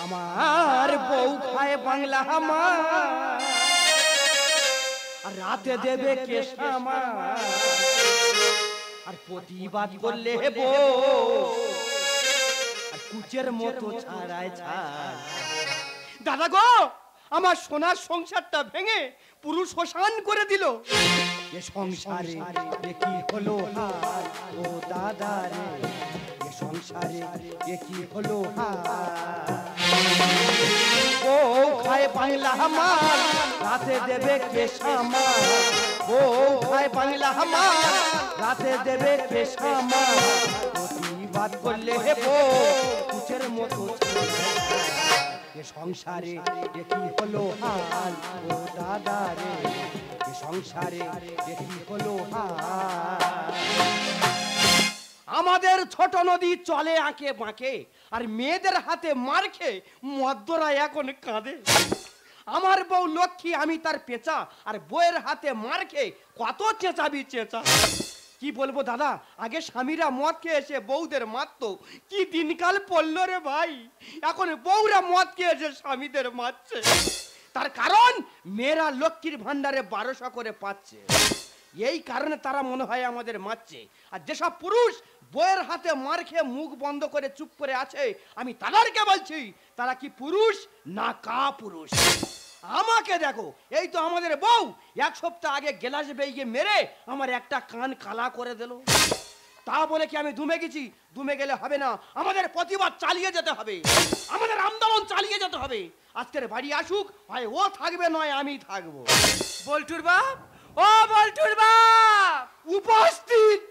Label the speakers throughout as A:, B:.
A: আমার বউ খায় বাংলা আমার, আর রাতে দেবে কেশামা, আর প্রতিবাদ করলে বউ আর কুচের মতো ছাড়ায় ছাড়। দাদা গো, আমার সোনার সংসারটা ভেঙে পুরুষ শ্মশান করে দিল। এ সংসারে কি হলো হাল ও দাদা রে, এ সংসারে কি হলো হাল। বউ খায় বাংলা আমার, রাতে দেবে কেশামা, বউ খায় বাংলা আমার, রাতে দেবে কেশামা, প্রতিবাদ করলে বউ কুচের মতো এ সংসারে কি হলো হাল ও দাদা রে, এ সংসারে কি হলো হাল। আমাদের ছোট নদী চলে আঁকে বাঁকে, আর মেয়েদের হাতে মার খেয়ে মদ্যরা এখন কাঁদে। আমার বউ লক্ষ্মী, আমি তার পেঁচা, আর বউয়ের হাতে মার খেয়ে কত চেঁচাবি চেঁচা। কি বলবো দাদা, আগে স্বামীরা মদ খেয়ে এসে বউদের মারতো, কি দিনকাল পড়লো রে ভাই। এখন বউরা মদ খেয়ে এসে স্বামীদের মারছে। তার কারণ মেয়েরা লক্ষ্মীর ভান্ডারে 1200 করে পাচ্ছে, এই কারণে তারা মনে হয় আমাদের মারছে। আর যেসব পুরুষ বউয়ের হাতে মার খেয়ে মুখ বন্ধ করে চুপ করে আছে, আমি তাদেরকে বলছি তারা কি পুরুষ না কা পুরুষ। আমাকে দেখো, এই তো আমাদের বউ 1 সপ্তাহ আগে গ্লাস বেয়ে মেরে আমার একটা কান কালা করে দিল। তা বলে কি আমি দুমে গেছি? দুমে গেলে হবে না, আমাদের প্রতিবাদ চালিয়ে যেতে হবে, আমাদের আন্দোলন চালিয়ে যেতে হবে। আজকের বাড়ি আসুক, হয় ও থাকবে নয় আমি থাকবো।
B: বল্টুর বাপ, ও বল্টুর বাপ
A: উপস্থিত।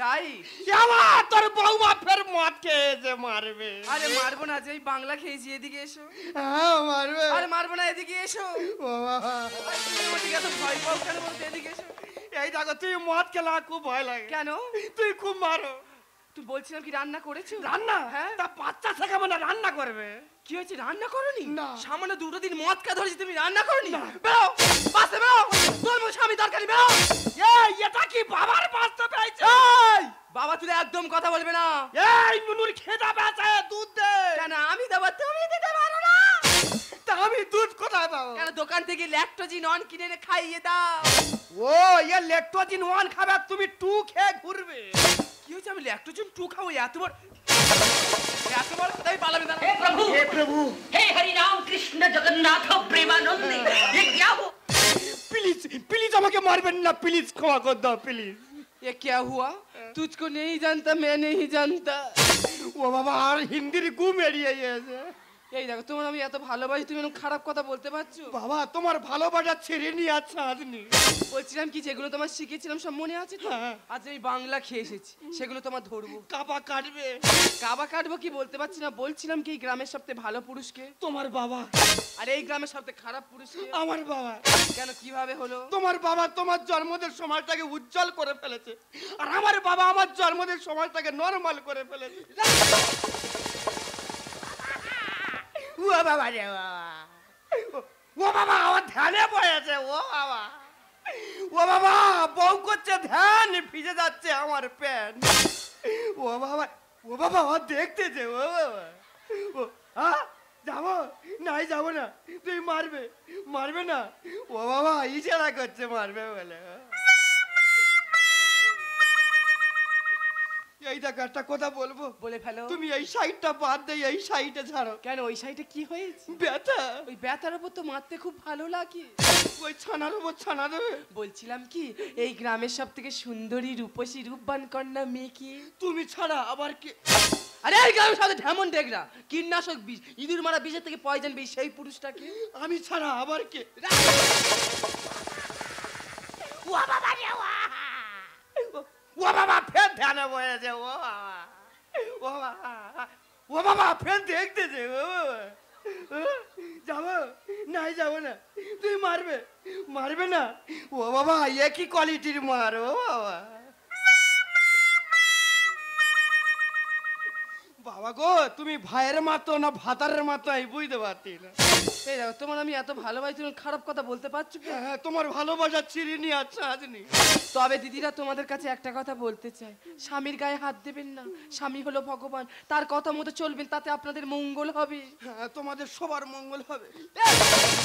B: রাইট।
A: আমার তোর বউমা ফের মদ খেয়েছে, মারবে।
B: আরে মারবো না, যেই বাংলা খেয়েছি, এদিকে এসো।
A: হ্যাঁ মারবে।
B: আরে মারবো না, এদিকে এসো। ওদিকে এত ভয় পাও কেন বলতে? এদিকে এসো।
A: এই দেখো, তুই মদ খেলা খুব ভয় লাগে।
B: কেন?
A: তুই খুব মারো।
B: তুই বলছিলাম কি রান্না করেছো?
A: রান্না?
B: হ্যাঁ।
A: তা বাচ্চা থেকে মানে রান্না করবে।
B: কি হয়েছে, রান্না করনি?
A: না।
B: সামান্য 2 দিন মদ খেয়ে ধরেছি, তুমি রান্না করনি?
A: না।
B: বেরো, বাসে বেরো, তোর স্বামী দরকারি, বেরো।
A: এই এটা কি বাবার বাচ্চা পেয়েছে?
B: এই বাবা, তুই একদম কথা বলবে না।
A: এই নুনুর খেদা বেচে, দুধ দে।
B: কেন আমি দেবো, তুমি দিতে পারো না?
A: তা আমি দুধ কোথায় পাবো?
B: কেন দোকান থেকে ল্যাকটোজিন অন কিনে এনে খাইয়ে দাও।
A: ও এ ল্যাকটোজিন 1 খাবে, তুমি 2 খেয়ে ঘুরবে।
B: কি হয়েছে, আমি ল্যাকটোজিন 2 খাবো? এত বড় তাই পালাবে না।
C: हे प्रभु, हे हरि राम कृष्ण जगन्नाथ प्रेमानंद, ये क्या हो?
A: প্লিজ প্লিজ আমাকে মারবেন না, প্লিজ ক্ষমা করে দাও প্লিজ।
B: ये क्या हुआ? तुझको नहीं जानता, मैं नहीं जानता।
A: ও বাবা, আর হিন্দির গুম এড়িয়ে গেছে।
B: এই দেখো, তোমার আমি এত ভালোবাসি, তুমি এরকম খারাপ কথা বলতে পারছো?
A: বাবা, তোমার ভালোবাসা ছেড়ে নিয়ে আছে আজনি।
B: বলছিলাম কি, যেগুলো তোমার শিখেছিলাম সব মনে আছে তো?
A: হ্যাঁ।
B: আজ আমি বাংলা খেয়ে এসেছি, সেগুলো তোমার ধরবো।
A: কাবা কাটবে।
B: কাবা কাটবো কি বলতে পারছি না। বলছিলাম কি, এই গ্রামের সবথেকে ভালো পুরুষকে?
A: তোমার বাবা।
B: আর এই গ্রামের সবথেকে খারাপ পুরুষকে?
A: আমার বাবা।
B: কেন, কিভাবে হলো?
A: তোমার বাবা তোমার জন্মদিন সমাজটাকে উজ্জ্বল করে ফেলেছে, আর আমার বাবা আমার জন্মদিন সমাজটাকে নরমাল করে ফেলেছে। ও বাবা রে বাবা, ও বাবা আমার ধ্যানে পড়েছে। ও বাবা, ও বাবা, বউ করছে ধ্যান, ভিজে যাচ্ছে আমার প্যান্ট। ও বাবা, ও বাবা আমার দেখতেছে। ও বাবা, ও যাবো নাই, যাবো না। তুই মারবে, মারবে না? ও বাবা ইশারা করছে মারবে বলে। এই দেখো, একটা কথা বলবো?
B: বলে ফেলো।
A: তুমি এই সাইডটা বাদ দিয়ে এই সাইডে ছাড়ো।
B: কেন, ওই সাইডে কি হয়েছে?
A: ব্যথা।
B: ওই ব্যথার উপর তো মারতে খুব ভালো লাগে।
A: ওই ছানার উপর ছানা দেবে।
B: বলছিলাম কি, এই গ্রামের সব থেকে সুন্দরী রূপসী রূপবান কন্যা মেয়ে কি?
A: তুমি ছাড়া আবার কে?
B: আরে এই গ্রামের সাথে ঢেমন ডেগরা, কীটনাশক বিষ, ইঁদুর মারা বিষের থেকে পয়জন বিষ, সেই পুরুষটাকে?
A: আমি ছাড়া আবার কে? ও বাবা রে, ও বাবা ফের ধ্যানে বসেছে। ও বাবা, ও বাবা, ও বাবা ফের দেখতেছে। ও বাবা, যাবো নাই, যাবো না। তুই মারবে, মারবে না? ও বাবা, একই কোয়ালিটির মার। ও বাবা, বাবা গো, তুমি ভাইয়ের মতো না ভাতারের মতো আমি বুঝতে পারছি না।
B: এই দেখো, তোমার আমি এত ভালোবাসি, তুমি খারাপ কথা বলতে পারছো কি?
A: হ্যাঁ, তোমার ভালোবাসা চিরিনি আচ্ছা আজনি।
B: তবে দিদিরা তোমাদের কাছে একটা কথা বলতে চাই, স্বামীর গায়ে হাত দেবেন না। স্বামী হলো ভগবান, তার কথা মতো চলবেন, তাতে আপনাদের মঙ্গল হবে।
A: হ্যাঁ, তোমাদের সবার মঙ্গল হবে।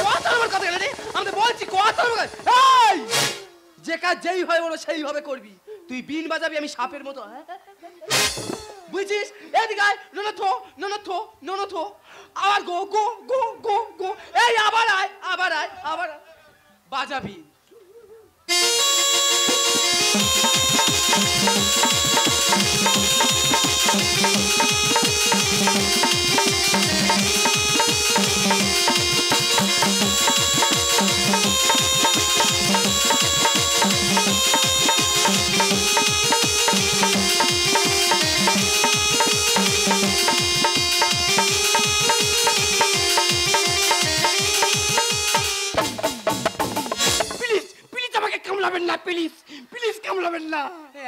B: কথা আমার কথা গেলে আমি বলছি কথা আমার কথা। এই যে কাজ যেই হয় বলো সেইভাবে করবি। তুই বিন বাজাবি, আমি সাপের মতো। বুঝছিস? এদিকে আয়, ননথো ননথো ননথো, আবার গো গো গো গো গো, এই আবার আয় আবার আয় আবার আয়। বাজাবি।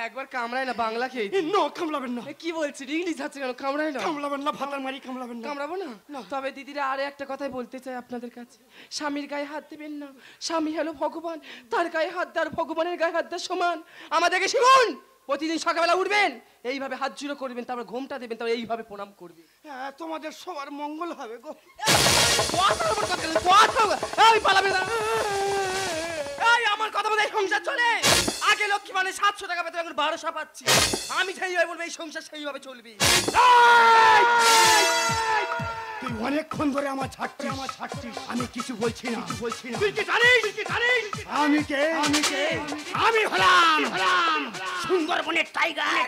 B: একবার কামড়ায় না, বাংলা খেয়েছি।
A: নো, কামড়াবেন না।
B: কি বলছিস? ইংলিশ আছে কেন? কামড়ায় না,
A: কামড়াবেন না, ভাতার মারি কামড়াবেন না।
B: কামড়াবো না। তবে দিদিরা আরে একটা কথাই বলতে চাই আপনাদের কাছে, স্বামীর গায়ে হাত দিবেন না। স্বামী হলো ভগবান, তার গায়ে হাত দেওয়ার ভগবানের গায়ে হাত দেওয়ার সমান। আমাদেরকে শিখুন, প্রতিদিন সকালবেলা উঠবেন, এইভাবে হাত জুড়ে করবেন, তারপর ঘুমটা দেবেন, তারপর এইভাবে প্রণাম করবেন।
A: হ্যাঁ, তোমাদের সবার মঙ্গল হবে গো।
B: এই পালাবে না। এই আমার কথা বলে সংসার চলে। আগে লক্ষ্মী মানে 700 টাকা পেতে, এখন 1200 পাচ্ছি। আমি সেইভাবে বলবো, এই সংসার সেইভাবে চলবে।
A: তুই অনেকক্ষণ ধরে আমার ছাড়ছিস। আমি কিছু বলছি না। তুই কি জানিস? আমি কে? আমি হলাম সুন্দরবনের টাইগার।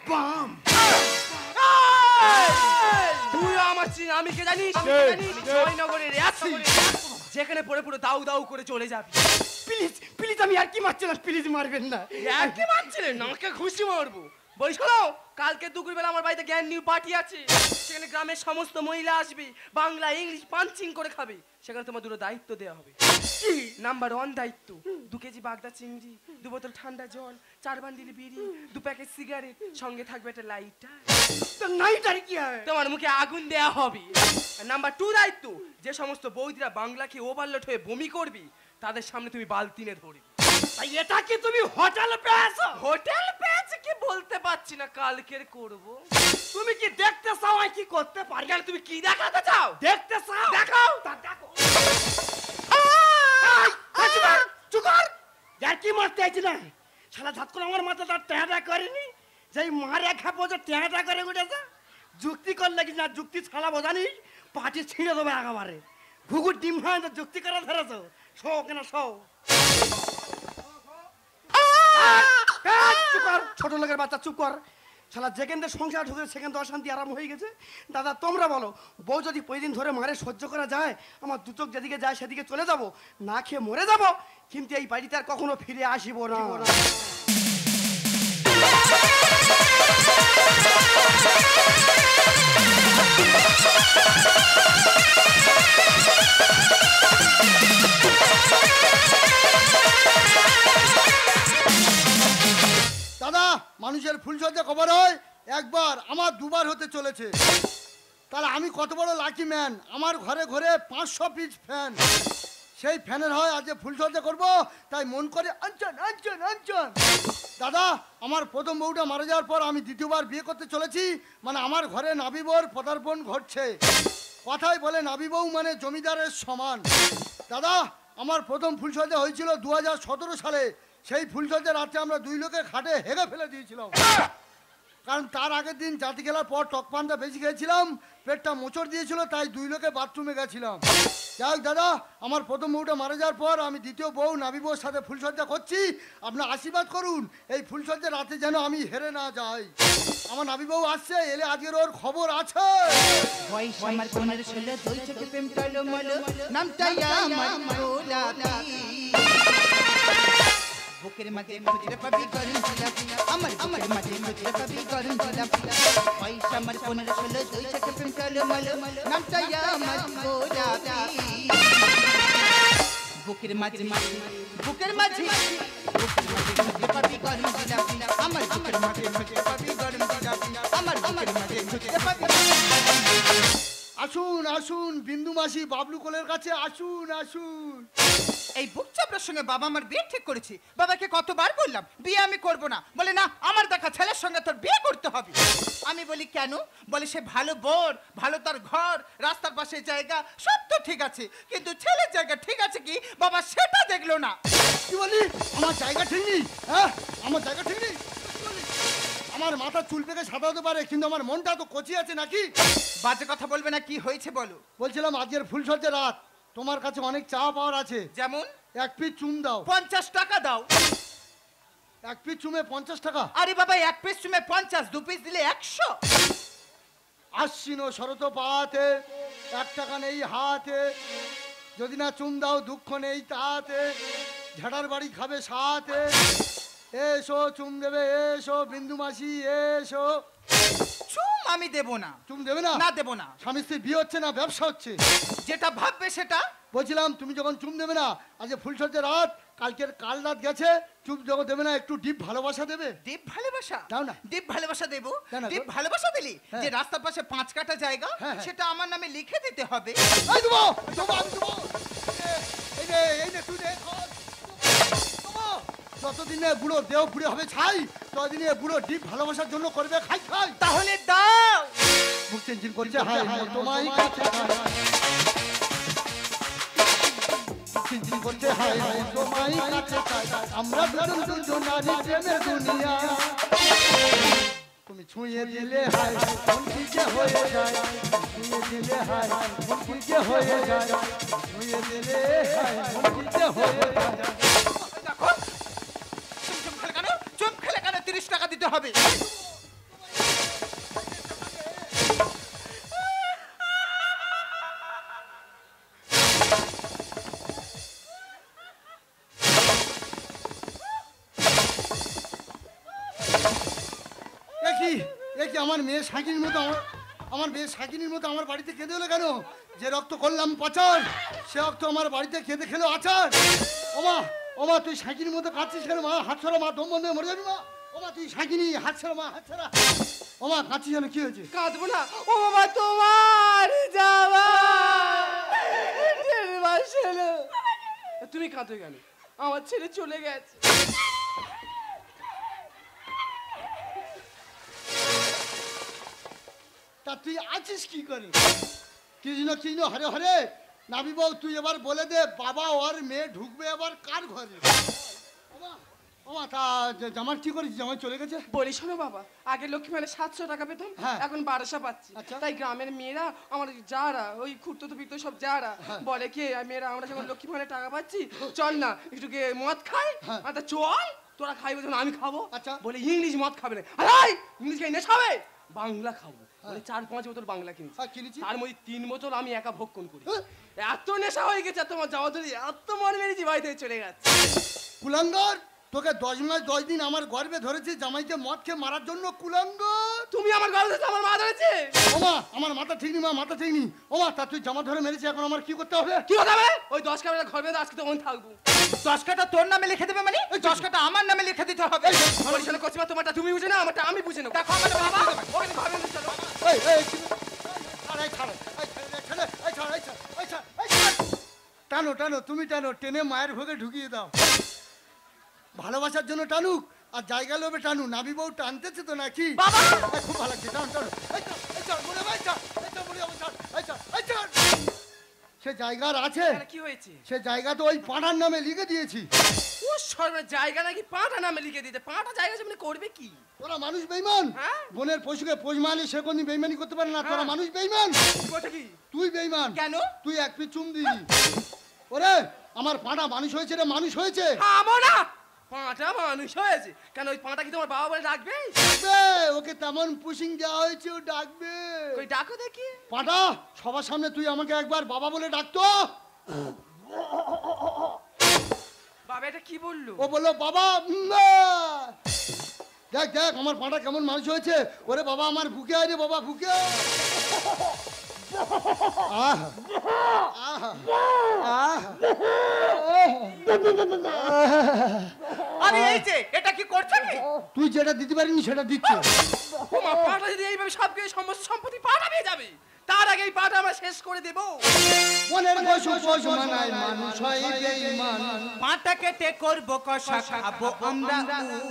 A: বাম।
B: তুই আমার চিন, আমি কে জানিস? জয়নগরের আছি, যেখানে পড়ে পুরো দাউ দাউ করে চলে যাবি।
A: প্লিজ, আমি আর কি মারছি না, প্লিজ মারবেন না।
B: আর কি মারছিলেন? আমাকে খুশি মারবো। বলিস হলো, কালকে দুপুরবেলা আমার বাড়িতে জ্ঞান নিউ পার্টি আছে। সেখানে গ্রামের সমস্ত মহিলা আসবে, বাংলা ইংলিশ পাঞ্চিং করে খাবে। সেখানে তোমার দুটো দায়িত্ব দেওয়া হবে। নাম্বার 1 দায়িত্ব, 2 কেজি বাগদা চিংড়ি, 2 বোতল ঠান্ডা জল, 4 বান্ডিল বিড়ি, 2 প্যাকেট সিগারেট, সঙ্গে থাকবে একটা লাইটার।
A: তো নাইটার কি হবে?
B: তোমার মুখে আগুন দেয়া হবে। নাম্বার 2 দায়িত্ব, যে সমস্ত বৌদিরা বাংলা খেয়ে ওভারলোড হয়ে বমি করবি, তাদের সামনে তুমি বালতি নিয়ে ধরবি।
A: এটা কি তুমি হোটেল পেয়েছো?
B: হোটেল পেয়েছে কি বলতে পারছি না, কালকের করব।
A: তুমি কি দেখতে চাও আমি কি করতে পারি?
B: কেন, তুমি কি দেখাতে চাও?
A: দেখতে চাও?
B: দেখাও।
A: তা দেখো। চুপ কর। যার কি মারতে আইছি না, শালা ঝাত করে আমার মাথা তার টেহাটা করেনি। যেই মারে খাবো যে টেহাটা করে উঠেছে। যুক্তি করলে কি না, যুক্তি ছাড়া বোঝানি, পাটি ছিঁড়ে দেবে একেবারে। ঘুঘুর ডিম হয় তো যুক্তি করা ধরেছো। শো কেন শো। চুপ কর, ছোট লোকের বাচ্চা চুপ কর। শালা যেখান থেকে সংসার ঢুকে সেখান থেকে অশান্তি আরাম হয়ে গেছে। দাদা তোমরা বলো, বউ যদি প্রতিদিন ধরে মারে সহ্য করা যায়, আমার দু চোখ যেদিকে যায় সেদিকে চলে যাব, না খেয়ে মরে যাব, কিন্তু এই বাড়িতে আর কখনো ফিরে আসিব না।
D: দাদা, মানুষের ফুলসজ্জা কবার হয় একবার, আমার 2 বার হতে চলেছে। তাহলে আমি কত বড় লাকি ম্যান, আমার ঘরে ঘরে 500 পিস ফ্যান। সেই ফ্যানের হয় আজকে ফুলসজ্জা করব, তাই মন করে আঞ্চন। দাদা, আমার প্রথম বউটা মারা যাওয়ার পর আমি দ্বিতীয়বার বিয়ে করতে চলেছি, মানে আমার ঘরে নাবি বউর পদার্পণ ঘটছে। কথাই বলে নাবি বউ মানে জমিদারের সমান। দাদা, আমার প্রথম ফুলসজ্জা হয়েছিল 2017 সালে। সেই ফুলসজ্জা রাতে আমরা 2 লোকে খাটে হেগে ফেলে দিয়েছিলাম, কারণ তার আগের দিন জাতি খেলার পর টকপানটা বেশি খেয়েছিলাম, পেটটা মোচড় দিয়েছিল, তাই 2 লোকে বাথরুমে গেছিলাম। যাই হোক দাদা, আমার প্রথম বউটা মারা যাওয়ার পর আমি দ্বিতীয় বউ নাবি বউর সাথে ফুলসজ্জা করছি। আপনার আশীর্বাদ করুন, এই ফুলসজ্জা রাতে যেন আমি হেরে না যাই। আমার নাবি বউ আসছে, এলে আজকের ওর খবর আছে।
E: বয়স আমার 15-16, 2 চোখে প্রেম টলমল, নামটাই আমার গোলাপি। বুকের মাঝে খুঁজে পাবি গরম জিলাপি, আমার মাঝে খুঁজে পাবি গরম জিলাপি। বয়স আমার 15-16, 2 চোখে প্রেম টলমল, নামটাই আমার গোলাপি। বুকের মাঝে খুঁজে পাবি গরম জিলাপি আমার বুকের মাঝে খুঁজতে পাবি গরম জিলাপি আমার বুকের মাঝে খুঁজতে পাবি
D: আসুন আসুন বিন্দু মাসি বাবলু কোলের কাছে আসুন আসুন।
E: এই বুক চাপড়ার সঙ্গে বাবা আমার বিয়ে ঠিক করেছে। বাবাকে কতবার বললাম বিয়ে আমি করব না, বলে না আমার দেখা ছেলের সঙ্গে তোর বিয়ে করতে হবে। আমি বলি কেন? বলে সে ভালো বোর, ভালো তার ঘর, রাস্তার পাশে জায়গা সব তো ঠিক আছে, কিন্তু ছেলের জায়গা ঠিক আছে কি বাবা সেটা দেখলো না।
D: কি বলি? আমার জায়গা ঠিক নেই? হ্যাঁ, আমার জায়গা ঠিক নেই? কি বলি? আমার মাথা চুল পেকে সাদা হতে পারে, কিন্তু আমার মনটা তো কচি আছে নাকি?
E: বাজে কথা বলবে না, কি হয়েছে বলো।
D: বলছিলাম আজকের ফুলসজ্জা রাত, তোমার কাছে অনেক চা পাওয়ার আছে।
E: যেমন?
D: এক পিস চুম দাও।
E: 50 টাকা দাও।
D: এক পিস চুমে 50 টাকা?
E: আরে বাবা এক পিস চুমে 50, 2 পিস দিলে 100।
D: আশ্বিন শরত পাতে, 1 টাকা নেই হাতে, যদি না চুম দাও দুঃখ নেই তাতে, ঝাড়ার বাড়ি খাবে সাথে, এসো চুম দেবে এসো বিন্দু মাসি এসো।
E: চুম আমি দেব না।
D: চুম দেবে না?
E: না দেব না।
D: স্বামী স্ত্রী বিয়ে হচ্ছে না ব্যবসা হচ্ছে?
E: যেটা ভাববে সেটা।
D: বলছিলাম তুমি যখন চুম দেবে না, আজ ফুলসজ্জা রাত, কাল রাত গেছে, চুম যখন দেবে না একটু ডিপ ভালোবাসা দেবে।
E: দীপ ভালোবাসা?
D: দাও না।
E: দীপ ভালোবাসা দেব?
D: দাও না,
E: দীপ
D: দাও।
E: ভালোবাসা দিলি
D: হ্যাঁ।
E: যে রাস্তার পাশে 5 কাঠা জায়গা
D: হ্যাঁ, হ্যাঁ।
E: সেটা আমার নামে লিখে দিতে হবে।
D: এই দেবো, দেবো, আমি দেবো। এই নে তুই দে, ধর। দেবো। যতদিন এ বুড়ো দেহ বুড়ে হবে ছাই, ততদিন এ বুড়ো ডিপ ভালোবাসার জন্য করবে খাই খাই।
E: তাহলে দাও।
D: মুখ চেঞ্জিন করছে হাই হাই তোমায় কাছে খাই। চিনচিন করছে হাই হাই তোমায় কাছে খাই। আমরা দুজন নারী প্রেমের দুনিয়া। তুমি ছুঁয়ে দিলে হাই মন কি যে হয়ে যায়, ছুঁয়ে দিলে হাই মন কি যে হয়ে যায়, ছুঁয়ে দিলে হাই মন কি যে হয়ে যায়।
E: দেখো চুম খেলে কেন? চুম খেলে কেন 30 টাকা দিতে হবে?
D: কি আমার মেয়ে শাকিনীর মতো আমার মেয়ে শাকিনীর মতো আমার বাড়িতে কেঁদে হলো কেন? যে রক্ত করলাম পাচার, সে রক্ত আমার বাড়িতে কেঁদে খেলো আচার। ওমা ওমা তুই শাকিনীর মতো কাঁদছিস কেন মা? হাত ছড়া মা, দম বন্ধ হয়ে মরে যাবি মা। ওমা তুই শাকিনী, হাত ছড়া মা, হাত ছড়া। ওমা কাঁদছিস কেন? কি হয়েছে?
B: কাঁদবো না ও বাবা, তোমার যাওয়া দেড় মাস হলো। তুমি কাঁদো কেন? আমার ছেলে চলে গেছে।
D: তা তুই আছিস কি করে? কৃষ্ণ কৃষ্ণ হরে হরে। নাবি বউ তুই এবার বলে দে, বাবা ওর মেয়ে ঢুকবে এবার কার ঘরে? ওমা তা জামার কি করেছিস? জামাই চলে গেছে?
B: বলি শোনো বাবা, আগে লক্ষ্মী মানে 700 টাকা পেতাম,
D: হ্যাঁ।
B: এখন 1200 পাচ্ছি।
D: আচ্ছা।
B: তাই গ্রামের মেয়েরা আমার যারা ওই খুঁড়তো তো পিতো সব যারা বলে কি মেয়েরা আমরা যখন লক্ষ্মী মানে টাকা পাচ্ছি, চল না একটু মদ খাই।
D: হ্যাঁ।
B: আচ্ছা চল, তোরা খাইবে যখন আমি খাবো।
D: আচ্ছা।
B: বলে ইংলিশ মদ খাবে না। আরে ইংলিশ খাই নেশা হবে, বাংলা খাবো। বলে 4-5 বোতল বাংলা কিনেছি।
D: হ্যাঁ, কিনেছি।
B: তার মধ্যে 3 বোতল আমি একা ভক্ষণ করি।
D: হ্যাঁ।
B: এত নেশা হয়ে গেছে তোমার যাওয়া ধরে, এত মন মেরেছি বাড়ি থেকে চলে গেছে।
D: কুলাঙ্গর, তোকে 10 মাস 10 দিন আমার গর্ভে ধরেছি জামাইকে মদ খেয়ে মারার জন্য। কুলাঙ্গর,
B: তুমি আমার গলা ধরেছো, আমার মা ধরেছে।
D: ওমা আমার মাথা ঠিক নি মা, মাথা ঠিক নি। ওমা তা তুই জামা ধরে মেরেছিস, এখন আমার কি করতে হবে?
B: কি কথা হবে? ওই 10 কাপড় ঘর বেঁধে আজকে তখন থাকবো।
E: 10 কাঠা তোর নামে লিখে দেবে মানে? 10 কাঠা আমার নামে লিখে দিতে হবে।
B: পরিচালনা করছি তোমারটা তুমি বুঝে না, আমারটা আমি বুঝে নেবো। দেখো আমার বাবা ওখানে ঘর বেঁধে চলো।
D: এই এই ছাড়, এই ছাড়, এই ছাড়, এই ছাড়, এই ছাড়, এই ছাড়, এই ছাড়। টানো টানো, তুমি টানো, টেনে মায়ের ভোগে ঢুকিয়ে দাও। ভালোবাসার জন্য টানুক আর জায়গা লোভে টানু। নাবি বউ টানতেছে তো নাকি?
B: বাবা!
D: এই খুব ভালো লাগছে, টানো টানো। এই ছাড়, এই ছাড়, মরে যাবে, এই ছাড়, এই ছাড়, মরে যাবে, ছাড়, এই ছাড়, এই ছাড়। সে জায়গার আছে,
B: কেন, কি হয়েছে?
D: সে জায়গা তো ওই পাড়ার নামে লিখে দিয়েছি।
B: ও সর্বে জায়গা নাকি পাঁটা নামে লিখে দিতে? পাঁটা জায়গা জমি করবে কি?
D: তোরা মানুষ বেইমান।
B: হ্যাঁ?
D: বোনের পশুকে পোষ মারলে সে কোনদিন বেইমানি করতে পারে না। তোরা
B: হ্যাঁ।
D: মানুষ বেইমান।
B: ওটা কি?
D: তুই বেইমান।
E: কেন?
D: তুই এক পিস চুম দিবি। ওরে আমার পাঁটা মানুষ হয়েছে রে, মানুষ হয়েছে।
B: আমো না, পাঁটা মানুষ হয়েছে কেন? ওই পাঁটা কি তোমার বাবা বলে ডাকবে?
D: ডাকবে, ওকে তেমন পুশিং দেওয়া হয়েছে, ও ডাকবে।
B: ওই ডাকো দেখি।
D: পাঁটা সবার সামনে তুই আমাকে একবার বাবা বলে ডাকতো।
B: বাবা এটা কি বললো?
D: ও বললো বাবা। দেখ দেখ আমার পাঁটা কেমন মানুষ হয়েছে। ওরে বাবা আমার বুকে আয় রে বাবা, বুকে আয়। আহ আহ আহ
E: আরে এই যে এটা কি করছে কি?
D: তুই যেটা দিতে পারিনি সেটা দিচ্ছ।
B: ওমা, পাটা যদি এইভাবে সব কিছু সমস্ত সম্পত্তি পাটা পেয়ে যাবে, তার আগে এই পাটা আমরা শেষ করে দেবো।
D: মনের পশু পশু মানায় মানুষ হয় বেঈমান।
E: পাটা কেটে করবো কষা, খাবো আমরা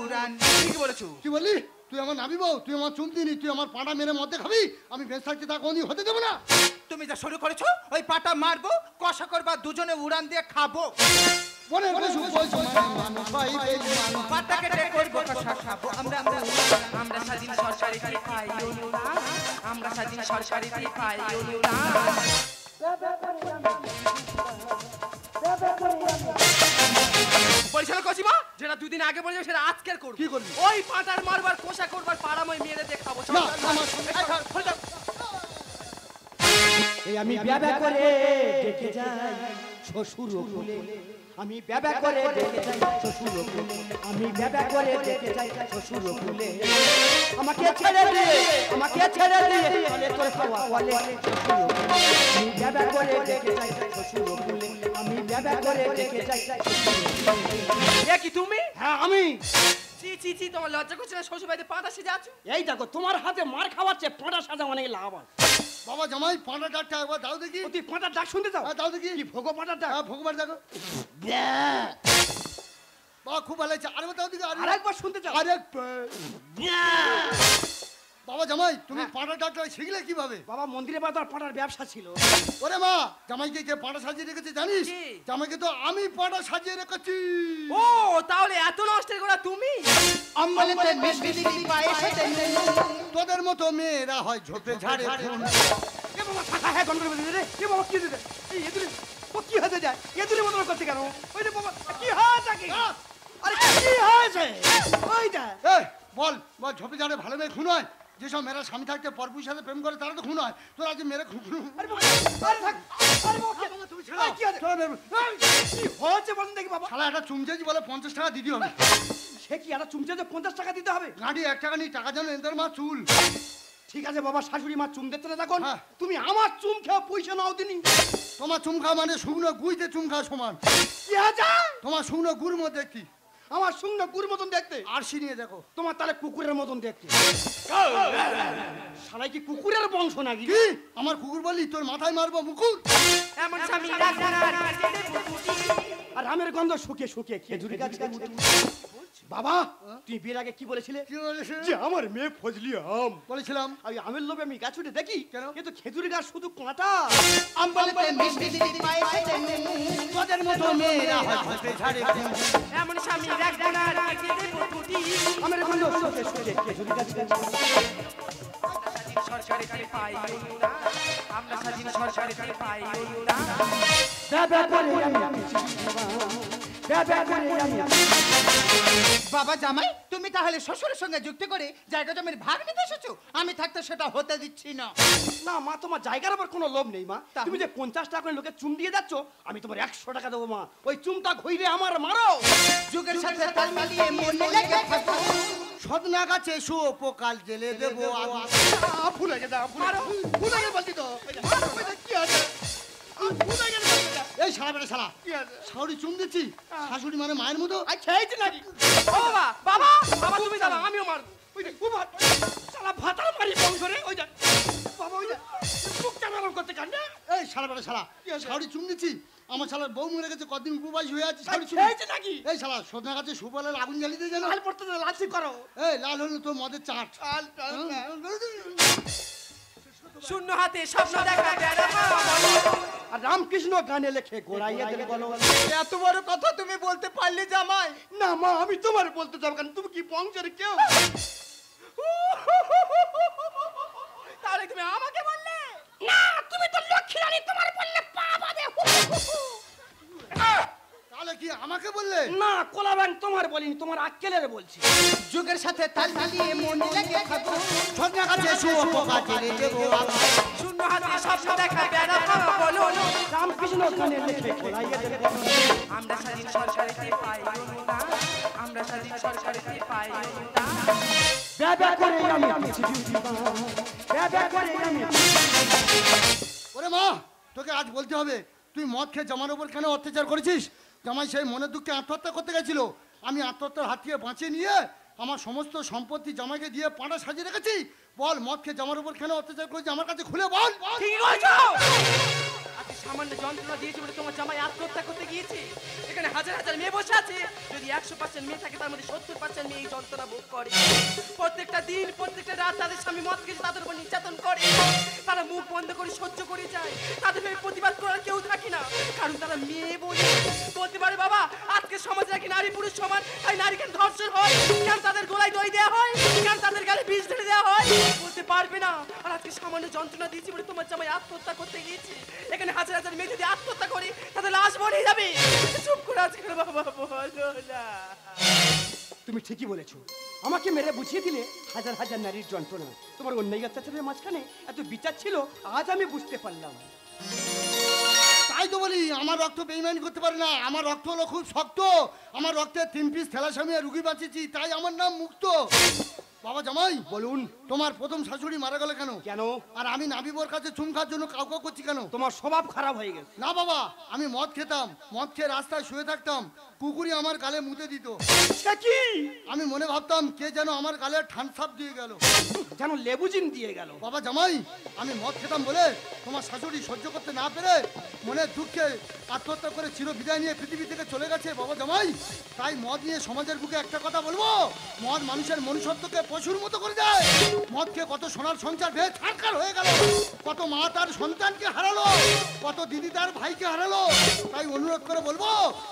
E: উড়ান।
B: ঠিক বলেছো।
D: কি বললি? তুই আমার নাবি বউ, তুই আমার চুন দিনি, তুই আমার পাটা মেরে মধ্যে খাবি? আমি বেশ থাকতে তা কোনদিন হতে দেবো না।
E: তুমি যা শুরু করেছো, ওই পাটা মারবো, কষা করবা, দুজনে উড়ান দিয়ে খাবো।
D: মনের পশু পশু মানায় মানুষ হয় বেঈমান।
E: পাটা কেটে করবো কষা, খাবো আমরা উড়ান।
B: আমরা স্বাধীন সরকারিতে পাই অনুদান, আমরা স্বাধীন সরকারিতে পাই অনুদান। পরিচালক কসিমা, যেটা দুদিন আগে বলেছে সেটা আজকের করব।
D: কি করবি?
B: ওই পাটার মারবার কোষা করবার পাড়াময় মেরে দেখাবো।
D: না, আমার
A: এই আমি ব্যাবা করে দেখে যাই শ্বশুর কুলে, আমি ব্যাবা করে দেখে যাই শ্বশুর কুলে, আমি ব্যাবা করে দেখে যাই শ্বশুর কুলে। আমাকে ছেড়ে দিয়ে, আমাকে ছেড়ে দিয়ে চলে তোর খাওয়া বলে শ্বশুর কুলে। আমি ব্যাবা করে দেখে যাই শ্বশুর কুলে, আমি ব্যাবা করে দেখে যাই শ্বশুর কুলে।
B: এ কি তুমি?
A: হ্যাঁ আমি।
B: চি চি চি, তোমার লজ্জা করছে না? শ্বশুর বাড়িতে পাটা সেজে আছো।
A: এই দেখো, তোমার হাতে মার খাওয়াচ্ছে, পাঁটা সাজা অনেক লাভ আছে।
D: বাবা জামাই পাটা ডাকটা একবার দাও দেখি।
A: ও, তুই পাঁটার ডাক শুনতে চাও?
D: হ্যাঁ, দাও দেখি।
A: কি ভোগো পাঁটার ডাক?
D: হ্যাঁ, ভগবান দেখো। বাবা খুব ভালো হয়েছে, আরেকবার দাও দেখি।
A: আরেকবার শুনতে চাও?
D: আরেক বাবা জামাই, তুমি পাটা ডাকটা শিখলে কিভাবে?
A: বাবা মন্দিরে বা তোর পাঁটার ব্যবসা ছিল।
D: ওরে মা, জামাইকে কে পাটা সাজিয়ে রেখেছে জানিস?
B: কে?
D: জামাইকে তো আমি পাটা সাজিয়ে রেখেছি।
B: ও, তাহলে এত নষ্টের গোড়া তুমি?
E: অম্বলেতে মিষ্টি দিদি পায়েসেতে নুন।
D: তোদের মতো মেয়েরা হয় ঝোপে ঝাড়ে খুন।
A: এ বাবা থাকা, হ্যাঁ গন্ডগোল বেঁধে রে। এ বাবা কি দিতে? এই এদুরে ও কি হতে যায়? এদুরে মতো করতে কেন? ওই রে বাবা কি হয়েছে কি? আরে কি হয়েছে? ওইটা
D: এই বল বল, ঝোপে ঝাড়ে ভালো মেয়ে খুন হয়? যেসব মেয়েরা স্বামী থাকতে পরপুর সাথে প্রেম করে তারা তো খুন হয়। তোরা আজ মেরে খুন।
A: আরে বাবা, আরে থাক। আরে বাবা
D: তুমি
A: এই, কি হয়েছে? কি হয়েছে বলেন দেখি বাবা।
D: শালা একটা চুমচেজি বলে 50 টাকা দিতে হবে।
A: সে কি একটা চুমচে যে 50 টাকা দিতে হবে?
D: গাড়ি 1 টাকা নেই, টাকা যেন এদের মা চুল।
A: ঠিক আছে বাবা, শাশুড়ি মা চুম দিতে না তখন।
D: হ্যাঁ।
A: তুমি আমার চুম খেয়ে পয়সা নাও দিনি।
D: তোমার চুম খাওয়া মানে শুকনো গুইতে চুম খাওয়া সমান।
A: কি আছে?
D: তোমার শুকনো গুড় মধ্যে কি
A: আমার শুকনো গুড় মতন দেখতে,
D: আরশি নিয়ে দেখো।
A: তোমার তাহলে কুকুরের মতন দেখতে। শালাই কি কুকুরের বংশ নাকি?
D: কি আমার কুকুর বললি? তোর মাথায় মারবো মুকুর।
B: এমন স্বামী রাখবো না, কেটে দেবো কুটি।
A: আর আমের গন্ধ শুকিয়ে শুকিয়ে খেজুরি গাছ উঠে। বাবা তুই বিয়ের আগে কি বলেছিলে?
D: কি বলেছে?
A: যে আমার মেয়ে ফজলি আম।
D: বলেছিলাম।
A: আমি আমের লোভে আমি গাছ উঠে দেখি
D: কেন?
A: কিন্তু খেজুরি গাছ শুধু কাঁটা।
E: অম্বলেতে মিষ্টি দিদি পায়েসেতে নুন।
D: তোদের মতো মেয়েরা হয় ঝোপে ঝাড়ে খুন।
B: এমন স্বামী রাখবো না, কেটে দেবো কুটি।
A: আমের গন্ধ শুকিয়ে শুকিয়ে খেজুরি গাছ
B: সরকারিতে পাই অনুদান, আমরা স্বাধীন সরকারিতে পাই অনুদান।
A: ব্যবা করে আমি ব্যবা করে আমি।
E: বাবা জামাই, তুমি তাহলে শ্বশুরের সঙ্গে যুক্তি করে জায়গা জমির ভাগ নিতে এসেছো? আমি থাকতে সেটা হতে দিচ্ছি না।
A: না মা, তোমার জায়গার উপর কোনো লোভ নেই মা।
E: তাহলে?
A: তুমি যে 50 টাকা করে লোকে চুম দিয়ে যাচ্ছ, আমি তোমার 100 টাকা দেবো মা। ওই চুমটা ঘইরে আমার মারো।
E: যুগের সাথে তাল মিলিয়ে মনে লেগে থাকো।
D: সদনা গাছে শুয়োপোকাল জেলে দেবো আগুন।
A: ভুলে গেছে, ভুলে গেছে বলছি তো। কি আছে? ভুলে গেছে বলছি তো।
D: এই শালা বেটা শালা,
A: কি আছে?
D: শাশুড়ি চুম দিচ্ছি। শাশুড়ি মানে মায়ের মতো।
A: আচ্ছা এই যে নাকি?
B: ও বাবা, বাবা, বাবা তুমি দাঁড়া, আমিও মারবো।
A: ওই যে খুব শালা ভাতাল মারি বংশ রে। ওই যে বাবা, ওই যে মুখ চালানো করতে কান না।
D: এই শালা বেটা শালা, শাশুড়ি চুম দিচ্ছি। আমার শালার বউ মরে গেছে, কদিন উপবাস হয়ে আছে। শাশুড়ি চুম
A: এই যে নাকি?
D: এই শালা সদনা গাছে সুপালের আগুন জ্বালিয়ে দিয়ে জানো?
A: লাল পড়তে দে, লালচি করো।
D: এই লাল হলো তো মদের চাট।
B: শূন্য হাতে স্বপ্ন দেখা বেড়া পাওয়া বলো।
A: আর রামকৃষ্ণ গানে লেখে গোড়াইয়ে দিল বলো।
E: এত বড় কথা তুমি বলতে পারলে জামাই?
A: না মা, আমি তোমার বলতে যাবো কেন? তুমি কি বংশের কেউ?
B: তাহলে তুমি আমাকে বললে?
A: না, তুমি তো লক্ষ্মী রানী, তোমার বললে পা বাঁধে।
D: তাহলে কি আমাকে বললে?
A: না, কোলা ব্যাং তোমার বলিনি, তোমার আক্কেলের বলছি।
E: যুগের সাথে তাল মিলিয়ে মনে লেগে থাকো।
D: সদনা গাছে শুয়োপোকাল জেলে দেবো আগুন।
B: শূন্য হাতে স্বপ্ন দেখা বেড়া পাওয়া বলো।
A: রামকৃষ্ণ গানে লেখে গোড়াইয়ে দিল বলো।
B: আমরা স্বাধীন সরকারিতে পাই অনুদান, আমরা স্বাধীন সরকারিতে পাই অনুদান।
A: ব্যবা করে আমি পৃথিবী দিবা, ব্যবা করে আমি।
D: ওরে মা, তোকে আজ বলতে হবে, তুই মদ খেয়ে জামার উপর কেন অত্যাচার করেছিস? জামাই সেই মনের দুঃখে আত্মহত্যা করতে গেছিল, আমি আত্মহত্যার হাত থেকে বাঁচিয়ে নিয়ে আমার সমস্ত সম্পত্তি জামাইকে দিয়ে পাঁটা সাজিয়ে রেখেছি। বল মদ খেয়ে জামার উপর কেন অত্যাচার করেছি আমার কাছে খুলে বল।
B: ঠিকই করেছো। আজকে সামান্য যন্ত্রণা দিয়েছি বলে তোমার জামাই আত্মহত্যা করতে গিয়েছে। এখানে হাজার হাজার মেয়ে বসে আছে, যদি 100% মেয়ে থাকে তার মধ্যে 70% মেয়ে এই যন্ত্রণা ভোগ করে। প্রত্যেকটা দিন প্রত্যেকটা রাত তাদের স্বামী মদ খেয়ে তাদের উপর নির্যাতন করে, তারা মুখ বন্ধ করে সহ্য করে যায়, তাদের হয়ে প্রতিবাদ করার কেউ থাকে না, কারণ তারা মেয়ে বলে। বলতে পারে বাবা আজকে সমাজে নাকি নারী পুরুষ সমান, তাই নারী কেন ধর্ষণ হয়, কেন তাদের গলায় দই দেওয়া হয়, কেন তাদের গালে বিষ ঢেলে দেওয়া হয়, বলতে পারবে না। আর আজকে সামান্য যন্ত্রণা দিয়েছি বলে তোমার জামাই আত্মহত্যা করতে গিয়েছে। এখানে হাজার হাজার মেয়ে যদি আত্মহত্যা করে তাদের লাশ মরেই যাবে। চুপ করে আজকে বাবা বলো না।
A: তুমি ঠিকই বলেছো, আমাকে মেরে বুঝিয়ে দিলে হাজার হাজার নারীর যন্ত্রণা। তোমার অন্যায় অত্যাচারের মাঝখানে এত বিচার ছিল, আজ আমি বুঝতে পারলাম।
D: তাই তো বলি আমার রক্ত বেইমানি করতে পারে না, আমার রক্ত হলো খুব শক্ত, আমার রক্তে 3 পিস থ্যালাসেমিয়া রুগী বাঁচিয়েছি, তাই আমার নাম মুক্ত। বাবা জামাই
A: বলুন,
D: তোমার প্রথম শাশুড়ি মারা গেল কেন?
A: কেন?
D: আর আমি নাবিবর কাছে চুম খাওয়ার জন্য কাউকে করছি কেন?
A: তোমার স্বভাব খারাপ হয়ে গেছে।
D: না বাবা, আমি মদ খেতাম, মদ খেয়ে রাস্তায় শুয়ে থাকতাম, কুকুরি আমার গালে মুতে দিত।
A: সে কি?
D: আমি মনে ভাবতাম কে যেন আমার গালে ঠানসাপ দিয়ে গেল,
A: যেন লেবুজিন দিয়ে গেল।
D: বাবা জামাই আমি মদ খেতাম বলে তোমার শাশুড়ি সহ্য করতে না পেরে মনের দুঃখে আত্মহত্যা করে চির বিদায় নিয়ে পৃথিবী থেকে চলে গেছে। বাবা জামাই তাই মদ নিয়ে সমাজের বুকে একটা কথা বলবো, মদ মানুষের মনুষ্যত্বকে পশুর মতো করে দেয়। মদ খেয়ে কত সোনার সংসার ভেঙে ছাড়খাড় হয়ে গেল, কত মা তার সন্তানকে হারালো, কত দিদি তার ভাইকে হারালো। তাই অনুরোধ করে বলবো,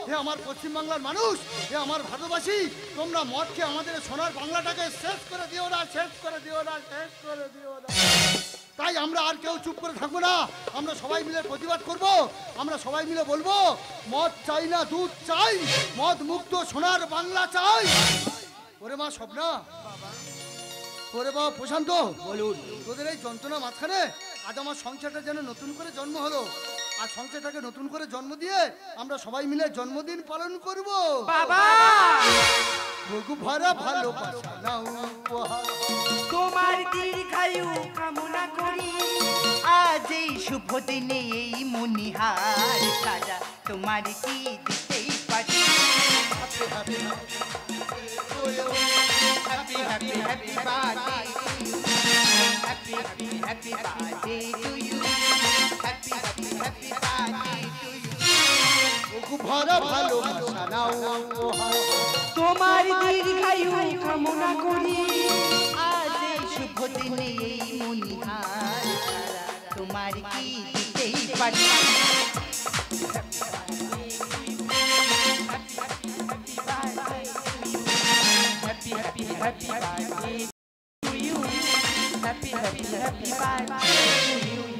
D: হে আমার পশ্চিমবাংলার মানুষ, হে আমার ভারতবাসী, তোমরা মদ খেয়ে আমাদের সোনার বাংলাটাকে শেষ করে দিও না, শেষ করে দিও না, শেষ করে দিও না। তাই আমরা আর কেউ চুপ করে থাকবো না, আমরা সবাই মিলে প্রতিবাদ করব। আমরা সবাই মিলে বলবো, মদ চাই না দুধ চাই, মদ মুক্ত সোনার বাংলা চাই। ওরে মা স্বপ্না, ওরে বাবা প্রশান্ত,
A: বলুন।
D: তোদের এই যন্ত্রণা মাঝখানে আজ আমার সংসারটা যেন নতুন করে জন্ম হলো। আর সংসারটাকে নতুন করে জন্ম দিয়ে আমরা সবাই মিলে জন্মদিন পালন করব।
B: বাবা
D: রঘু ভরা ভালোবাসা নাও উপহার।
E: তোমার দীর্ঘায়ু কামনা করি, আজ এই শুভ দিনে এই মনিহার সাজা তোমার কি দিতেই পারি। Happy happy happy birthday, happy happy happy birthday to you, happy happy happy birthday to you.
D: Raghu ভরা ভালোবাসা নাও উপহার।
E: তোমার দীর্ঘায়ু কামনা করি, আজ এই শুভ দিনে এই মনিহার সাজা তোমার কি দিতেই পারি। Happy, happy, happy birthday to you. Happy, happy, happy birthday to you.